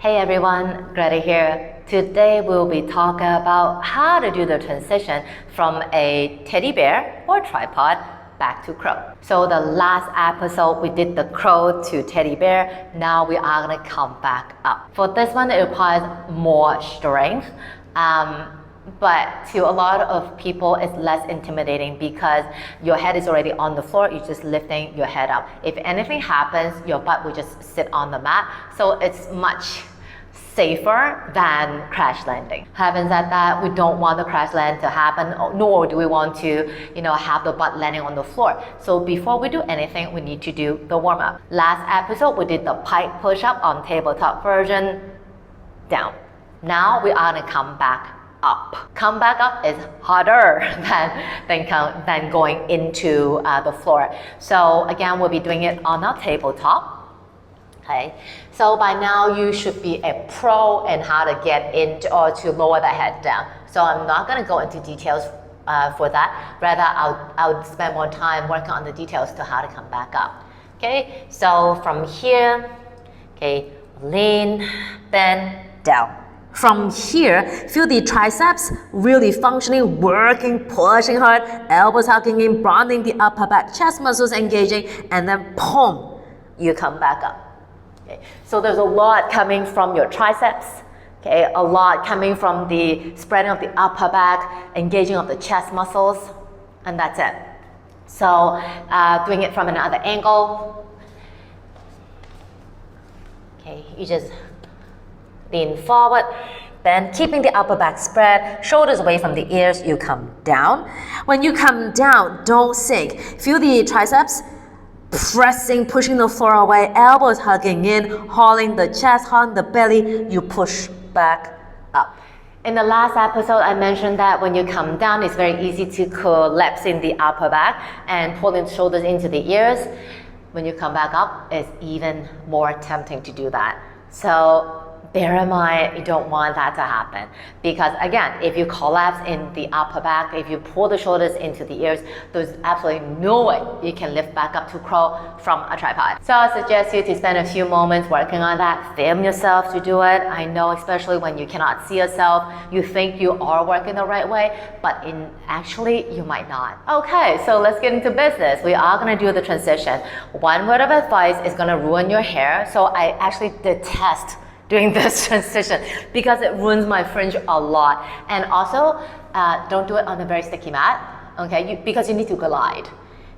Hey everyone, Greta here. Today we'll be talking about how to do the transition from a teddy bear or tripod back to crow. So the last episode we did the crow to teddy bear. Now we are going to come back up. For this one it requires more strength. But to a lot of people it's less intimidating because your head is already on the floor, you're just lifting your head up. If anything happens, your butt will just sit on the mat, so it's much safer than crash landing. Having said that, we don't want the crash land to happen, nor do we want to have the butt landing on the floor. So before we do anything, we need to do the warm-up. Last episode we did the pike push-up on tabletop version, down. Now we are going to come back up. Come back up is harder than going into the floor. So again, we'll be doing it on our tabletop. Okay, so by now you should be a pro in how to get into or to lower the head down. So I'm not going to go into details for that. Rather, I'll spend more time working on the details to how to come back up. Okay, so from here, okay, lean, bend, down. From here, feel the triceps really functioning, working, pushing hard, elbows hugging in, broadening the upper back, chest muscles engaging, and then boom, you come back up. Okay. So there's a lot coming from your triceps, okay, a lot coming from the spreading of the upper back, engaging of the chest muscles, and that's it. So doing it from another angle. Okay, you just lean forward, then keeping the upper back spread, shoulders away from the ears, you come down. When you come down, don't sink. Feel the triceps pressing, pushing the floor away, elbows hugging in, hauling the chest, hauling the belly, you push back up. In the last episode, I mentioned that when you come down, it's very easy to collapse in the upper back and pulling the shoulders into the ears. When you come back up, it's even more tempting to do that. So bear in mind, you don't want that to happen because again, if you collapse in the upper back, if you pull the shoulders into the ears, there's absolutely no way you can lift back up to crow from a tripod. So I suggest you to spend a few moments working on that, film yourself to do it. I know, especially when you cannot see yourself, you think you are working the right way, but actually you might not. Okay, so let's get into business. We are going to do the transition. One word of advice is going to ruin your hair, so I actually detest doing this transition because it ruins my fringe a lot. And also, don't do it on a very sticky mat, okay? Because you need to glide,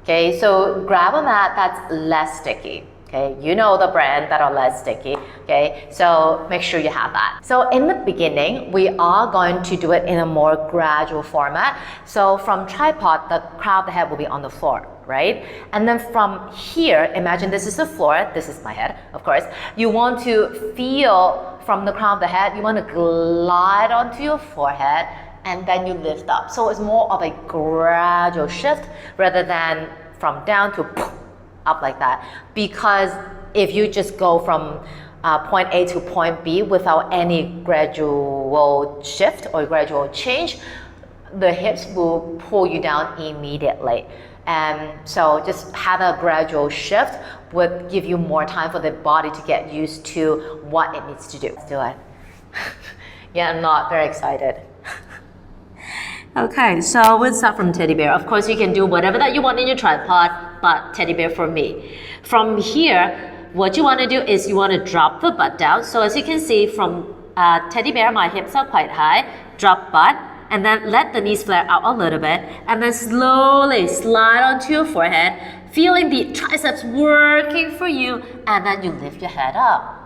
okay? So grab a mat that's less sticky, okay? You know the brand that are less sticky, okay? So make sure you have that. So in the beginning, we are going to do it in a more gradual format. So from tripod, the crown of the head will be on the floor, right? And then from here, imagine this is the floor, this is my head, of course. You want to feel from the crown of the head, you want to glide onto your forehead and then you lift up. So it's more of a gradual shift rather than from down to up like that. Because if you just go from point A to point B without any gradual shift or gradual change, the hips will pull you down immediately. And so just have a gradual shift would give you more time for the body to get used to what it needs to do. Let's do it. Yeah, I'm not very excited. Okay, so we'll start from teddy bear. Of course, you can do whatever that you want in your tripod, but teddy bear for me. From here, what you want to do is you want to drop the butt down. So as you can see from teddy bear, my hips are quite high. Drop butt. And then let the knees flare out a little bit and then slowly slide onto your forehead, feeling the triceps working for you, and then you lift your head up.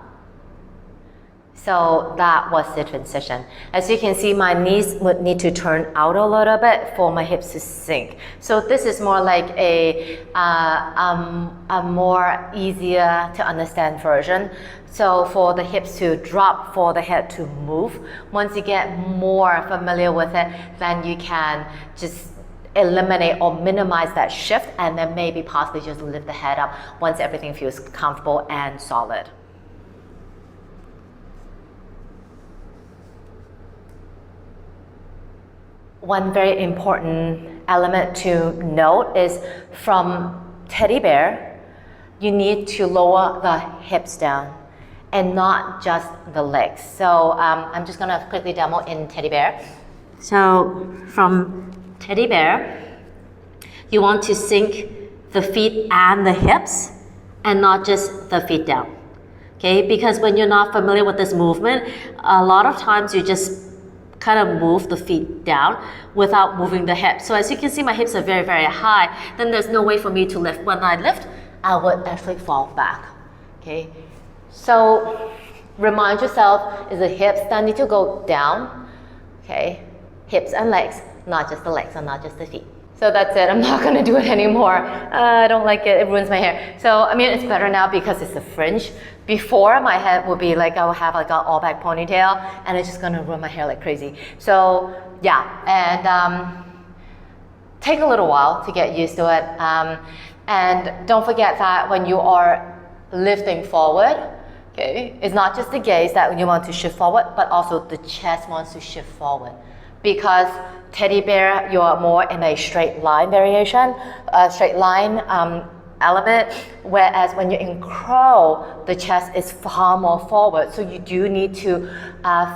So that was the transition. As you can see, my knees would need to turn out a little bit for my hips to sink. So this is more like a more easier to understand version. So for the hips to drop, for the head to move. Once you get more familiar with it, then you can just eliminate or minimize that shift and then maybe possibly just lift the head up once everything feels comfortable and solid. One very important element to note is from teddy bear, you need to lower the hips down and not just the legs. So I'm just gonna quickly demo in teddy bear. So from teddy bear, you want to sink the feet and the hips and not just the feet down. Okay, because when you're not familiar with this movement, a lot of times you just kind of move the feet down without moving the hips. So as you can see, my hips are very, very high. Then there's no way for me to lift. When I lift, I would actually fall back. Okay, so remind yourself, is the hips that need to go down? Okay, hips and legs, not just the legs and not just the feet. So that's it. I'm not gonna do it anymore. I don't like it. It ruins my hair. So I mean, it's better now because it's a fringe. Before, my head would be like, I would have like an all back ponytail, and it's just gonna ruin my hair like crazy. So yeah, and take a little while to get used to it. And don't forget that when you are lifting forward, okay, it's not just the gaze that you want to shift forward, but also the chest wants to shift forward. Because teddy bear, you are more in a straight line variation, a straight line element, whereas when you're in crow, the chest is far more forward. So you do need to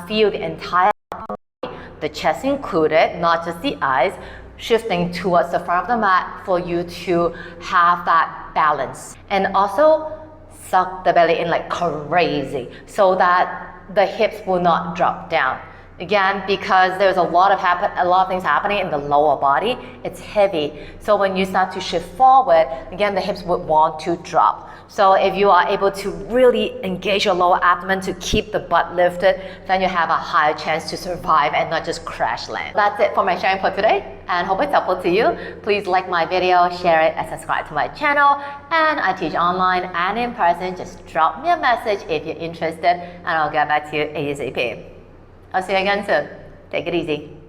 feel the entire body, the chest included, not just the eyes, shifting towards the front of the mat for you to have that balance. And also suck the belly in like crazy so that the hips will not drop down. Again, because there's a lot of things happening in the lower body, it's heavy. So when you start to shift forward, again, the hips would want to drop. So if you are able to really engage your lower abdomen to keep the butt lifted, then you have a higher chance to survive and not just crash land. That's it for my sharing for today, and hope it's helpful to you. Please like my video, share it, and subscribe to my channel. And I teach online and in person. Just drop me a message if you're interested, and I'll get back to you ASAP. I'll see you again soon. Take it easy.